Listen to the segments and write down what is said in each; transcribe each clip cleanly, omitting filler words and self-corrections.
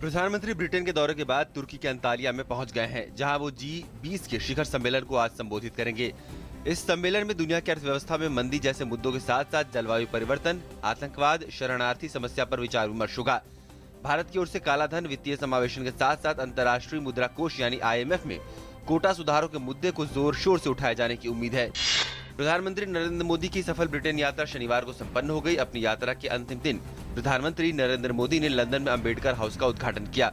प्रधानमंत्री ब्रिटेन के दौरे के बाद तुर्की के अंतालिया में पहुंच गए हैं, जहां वो G20 के शिखर सम्मेलन को आज संबोधित करेंगे। इस सम्मेलन में दुनिया की अर्थव्यवस्था में मंदी जैसे मुद्दों के साथ साथ जलवायु परिवर्तन, आतंकवाद, शरणार्थी समस्या पर विचार विमर्श होगा। भारत की ओर से काला धन, वित्तीय समावेशन के साथ साथ अंतर्राष्ट्रीय मुद्रा कोष यानी IMF में कोटा सुधारों के मुद्दे को जोर शोर से उठाए जाने की उम्मीद है। प्रधानमंत्री नरेंद्र मोदी की सफल ब्रिटेन यात्रा शनिवार को संपन्न हो गई। अपनी यात्रा के अंतिम दिन प्रधानमंत्री नरेंद्र मोदी ने लंदन में अंबेडकर हाउस का उद्घाटन किया।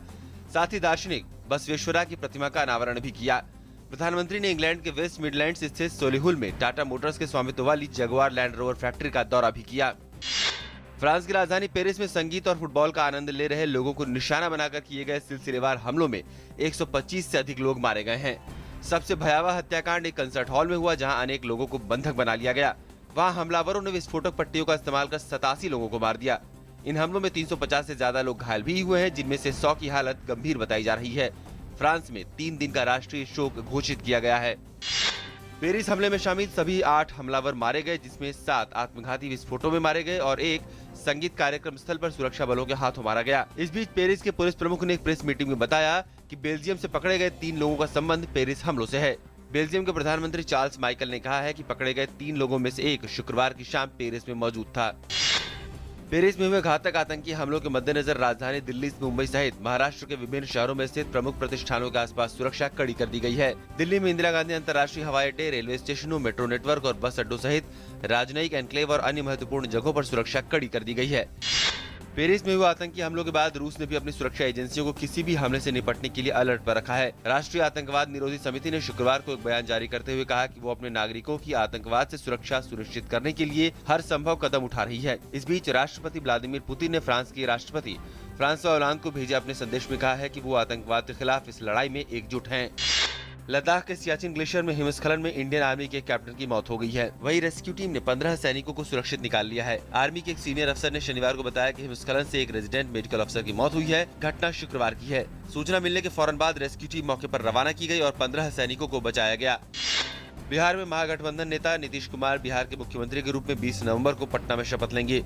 साथ ही दार्शनिक बसवेश्वरा की प्रतिमा का अनावरण भी किया। प्रधानमंत्री ने इंग्लैंड के वेस्ट मिडलैंड्स स्थित सोलिहुल में टाटा मोटर्स के स्वामित्व वाली जगुआर लैंड रोवर फैक्ट्री का दौरा भी किया। फ्रांस की राजधानी पेरिस में संगीत और फुटबॉल का आनंद ले रहे लोगों को निशाना बनाकर किए गए सिलसिलेवार हमलों में 125 से अधिक लोग मारे गए हैं। सबसे भयावह हत्याकांड एक कंसर्ट हॉल में हुआ, जहां अनेक लोगों को बंधक बना लिया गया। वहां हमलावरों ने विस्फोटक पट्टियों का इस्तेमाल कर 87 लोगों को मार दिया। इन हमलों में 350 से ज्यादा लोग घायल भी हुए हैं, जिनमें से 100 की हालत गंभीर बताई जा रही है। फ्रांस में 3 दिन का राष्ट्रीय शोक घोषित किया गया है। पेरिस हमले में शामिल सभी 8 हमलावर मारे गए, जिसमें 7 आत्मघाती विस्फोटों में मारे गए और एक संगीत कार्यक्रम स्थल पर सुरक्षा बलों के हाथों मारा गया। इस बीच पेरिस के पुलिस प्रमुख ने एक प्रेस मीटिंग में बताया कि बेल्जियम से पकड़े गए 3 लोगों का संबंध पेरिस हमलों से है। बेल्जियम के प्रधानमंत्री चार्ल्स माइकल ने कहा है कि पकड़े गए 3 लोगों में से एक शुक्रवार की शाम पेरिस में मौजूद था। पेरिस में हुए घातक आतंकी हमलों के मद्देनजर राजधानी दिल्ली, मुंबई सहित महाराष्ट्र के विभिन्न शहरों में स्थित प्रमुख प्रतिष्ठानों के आसपास सुरक्षा कड़ी कर दी गई है। दिल्ली में इंदिरा गांधी अंतर्राष्ट्रीय हवाई अड्डे, रेलवे स्टेशनों, मेट्रो नेटवर्क और बस अड्डों सहित राजनयिक एनक्लेव और अन्य महत्वपूर्ण जगहों पर सुरक्षा कड़ी कर दी गई है। पेरिस में हुए आतंकी हमलों के बाद रूस ने भी अपनी सुरक्षा एजेंसियों को किसी भी हमले से निपटने के लिए अलर्ट पर रखा है। राष्ट्रीय आतंकवाद निरोधी समिति ने शुक्रवार को एक बयान जारी करते हुए कहा कि वो अपने नागरिकों की आतंकवाद से सुरक्षा सुनिश्चित करने के लिए हर संभव कदम उठा रही है। इस बीच राष्ट्रपति व्लादिमीर पुतिन ने फ्रांस के राष्ट्रपति फ्रांसवा होलांद को भेजे अपने संदेश में कहा है कि वो आतंकवाद के खिलाफ इस लड़ाई में एकजुट हैं। लद्दाख के सियाचिन ग्लेशियर में हिमस्खलन में इंडियन आर्मी के कैप्टन की मौत हो गई है। वहीं रेस्क्यू टीम ने 15 सैनिकों को सुरक्षित निकाल लिया है। आर्मी के एक सीनियर अफसर ने शनिवार को बताया कि हिमस्खलन से एक रेजिडेंट मेडिकल अफसर की मौत हुई है। घटना शुक्रवार की है। सूचना मिलने के फौरन बाद रेस्क्यू टीम मौके पर रवाना की गई और 15 सैनिकों को बचाया गया। बिहार में महागठबंधन नेता नीतीश कुमार बिहार के मुख्यमंत्री के रूप में 20 नवंबर को पटना में शपथ लेंगे।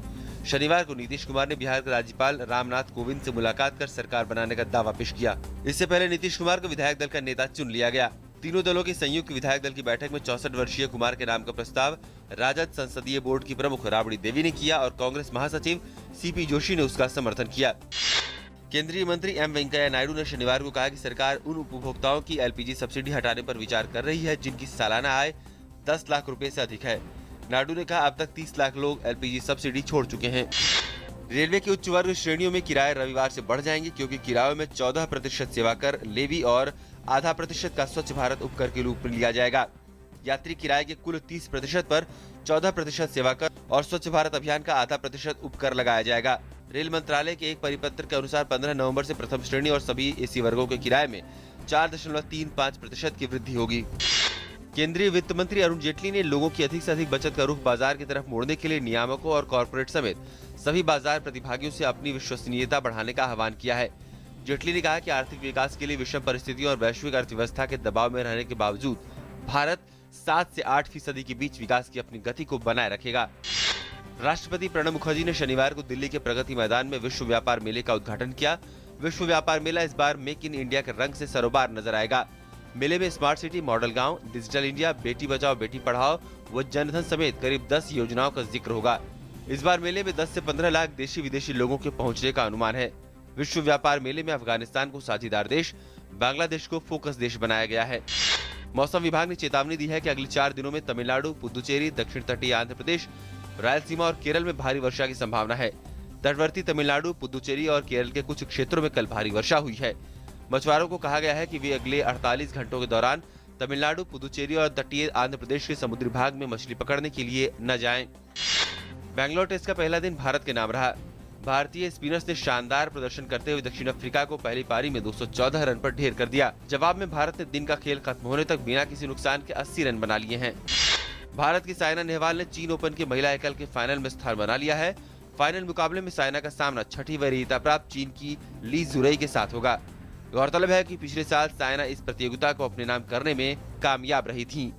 शनिवार को नीतीश कुमार ने बिहार के राज्यपाल रामनाथ कोविंद से मुलाकात कर सरकार बनाने का दावा पेश किया। इससे पहले नीतीश कुमार को विधायक दल का नेता चुन लिया गया। तीनों दलों की संयुक्त विधायक दल की बैठक में 64 वर्षीय कुमार के नाम का प्रस्ताव राजद संसदीय बोर्ड की प्रमुख राबड़ी देवी ने किया और कांग्रेस महासचिव CP जोशी ने उसका समर्थन किया। केंद्रीय मंत्री M वेंकैया नायडू ने शनिवार को कहा कि सरकार उन उपभोक्ताओं की LPG सब्सिडी हटाने पर विचार कर रही है जिनकी सालाना आय 10 लाख रुपए से अधिक है। नायडू ने कहा अब तक 30 लाख लोग LPG सब्सिडी छोड़ चुके हैं। रेलवे की उच्च वर्ग श्रेणियों में किराए रविवार से बढ़ जाएंगे, क्योंकि किरायों में 14% सेवा कर, लेवी और आधा % का स्वच्छ भारत उपकर के रूप में लिया जाएगा। यात्री किराए के कुल 30% पर 14% सेवा कर और स्वच्छ भारत अभियान का आधा % उपकर लगाया जाएगा। रेल मंत्रालय के एक परिपत्र के अनुसार 15 नवंबर से प्रथम श्रेणी और सभी AC वर्गों के किराए में 4.35% की वृद्धि होगी। केंद्रीय वित्त मंत्री अरुण जेटली ने लोगों की अधिक से अधिक बचत का रुख बाजार की तरफ मोड़ने के लिए नियामकों और कॉर्पोरेट समेत सभी बाजार प्रतिभागियों से अपनी विश्वसनीयता बढ़ाने का आह्वान किया है। जेटली ने कहा कि आर्थिक विकास के लिए विषम परिस्थितियों और वैश्विक अर्थव्यवस्था के दबाव में रहने के बावजूद भारत 7 से 8% के बीच विकास की अपनी गति को बनाए रखेगा। राष्ट्रपति प्रणब मुखर्जी ने शनिवार को दिल्ली के प्रगति मैदान में विश्व व्यापार मेले का उद्घाटन किया। विश्व व्यापार मेला इस बार मेक इन इंडिया के रंग से सरोबार नजर आएगा। मेले में स्मार्ट सिटी, मॉडल गांव, डिजिटल इंडिया, बेटी बचाओ बेटी पढ़ाओ व जनधन समेत करीब 10 योजनाओं का जिक्र होगा। इस बार मेले में 10 से 15 लाख देशी विदेशी लोगों के पहुंचने का अनुमान है। विश्व व्यापार मेले में अफगानिस्तान को साझीदार देश, बांग्लादेश को फोकस देश बनाया गया है। मौसम विभाग ने चेतावनी दी है कि अगले 4 दिनों में तमिलनाडु, पुदुचेरी, दक्षिण तटीय आंध्र प्रदेश, रायलसीमा और केरल में भारी वर्षा की संभावना है। तटवर्ती तमिलनाडु, पुदुचेरी और केरल के कुछ क्षेत्रों में कल भारी वर्षा हुई है। मछुआरों को कहा गया है कि वे अगले 48 घंटों के दौरान तमिलनाडु, पुदुचेरी और तटीय आंध्र प्रदेश के समुद्री भाग में मछली पकड़ने के लिए न जाएं। बैंगलोर टेस्ट का पहला दिन भारत के नाम रहा। भारतीय स्पिनर्स ने शानदार प्रदर्शन करते हुए दक्षिण अफ्रीका को पहली पारी में 214 रन पर ढेर कर दिया। जवाब में भारत ने दिन का खेल खत्म होने तक बिना किसी नुकसान के 80 रन बना लिए हैं। भारत की साइना नेहवाल ने चीन ओपन के महिला एकल के फाइनल में स्थान बना लिया है। फाइनल मुकाबले में साइना का सामना 6वीं वरीयता प्राप्त चीन की ली जुरई के साथ होगा। गौरतलब है कि पिछले साल साइना इस प्रतियोगिता को अपने नाम करने में कामयाब रही थीं।